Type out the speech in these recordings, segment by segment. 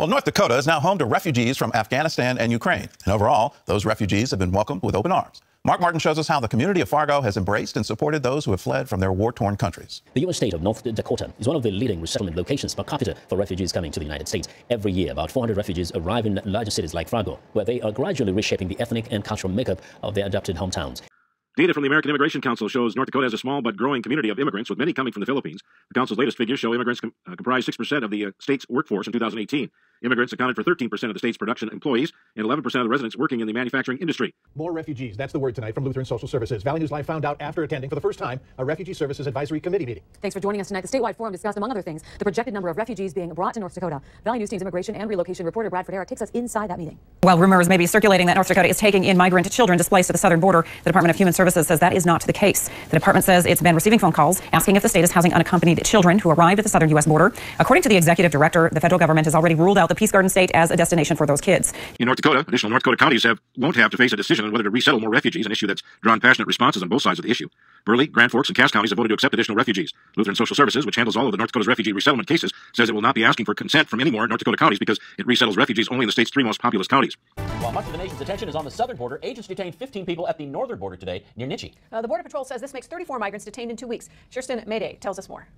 Well, North Dakota is now home to refugees from Afghanistan and Ukraine. And overall, those refugees have been welcomed with open arms. Mark Martin shows us how the community of Fargo has embraced and supported those who have fled from their war-torn countries. The U.S. state of North Dakota is one of the leading resettlement locations per capita for refugees coming to the United States. Every year, about 400 refugees arrive in larger cities like Fargo, where they are gradually reshaping the ethnic and cultural makeup of their adopted hometowns. Data from the American Immigration Council shows North Dakota has a small but growing community of immigrants, with many coming from the Philippines. The council's latest figures show immigrants comprise 6% of the state's workforce in 2018. Immigrants accounted for 13% of the state's production employees and 11% of the residents working in the manufacturing industry. More refugees. That's the word tonight from Lutheran Social Services. Valley News Live found out after attending for the first time a Refugee Services Advisory Committee meeting. Thanks for joining us tonight. The statewide forum discussed, among other things, the projected number of refugees being brought to North Dakota. Valley News Team's immigration and relocation reporter Bradford Eric takes us inside that meeting. While rumors may be circulating that North Dakota is taking in migrant children displaced at the southern border, the Department of Human Services says that is not the case. The department says it's been receiving phone calls asking if the state is housing unaccompanied children who arrived at the southern U.S. border. According to the executive director, the federal government has already ruled out the Peace Garden state as a destination for those kids. In North Dakota, additional North Dakota counties won't have to face a decision on whether to resettle more refugees, an issue that's drawn passionate responses on both sides of the issue. Burley, Grand Forks, and Cass counties have voted to accept additional refugees. Lutheran Social Services, which handles all of the North Dakota's refugee resettlement cases, says it will not be asking for consent from any more North Dakota counties because it resettles refugees only in the state's 3 most populous counties. While much of the nation's attention is on the southern border, agents detained 15 people at the northern border today near Nichey. The Border Patrol says this makes 34 migrants detained in 2 weeks. Kirsten Mayday tells us more.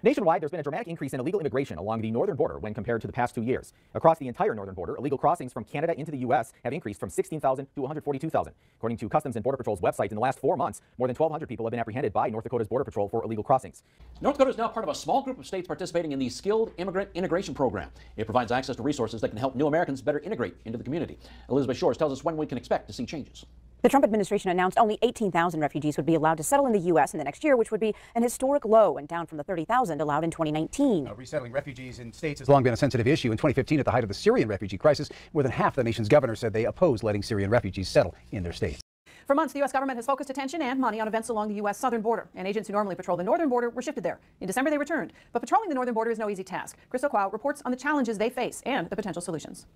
Nationwide, there's been a dramatic increase in illegal immigration along the northern border when compared to the past 2 years. Across the entire northern border, illegal crossings from Canada into the U.S. have increased from 16,000 to 142,000. According to Customs and Border Patrol's website, in the last 4 months, more than 1,200 people have been apprehended by North Dakota's Border Patrol for illegal crossings. North Dakota is now part of a small group of states participating in the Skilled Immigrant Integration Program. It provides access to resources that can help new Americans better integrate into the community. Elizabeth Shores tells us when we can expect to see changes. The Trump administration announced only 18,000 refugees would be allowed to settle in the U.S. in the next year, which would be an historic low and down from the 30,000 allowed in 2019. Resettling refugees in states has long been a sensitive issue. In 2015, at the height of the Syrian refugee crisis, more than half the nation's governors said they oppose letting Syrian refugees settle in their states. For months, the U.S. government has focused attention and money on events along the U.S. southern border, and agents who normally patrol the northern border were shifted there. In December, they returned. But patrolling the northern border is no easy task. Crystal Quao reports on the challenges they face and the potential solutions.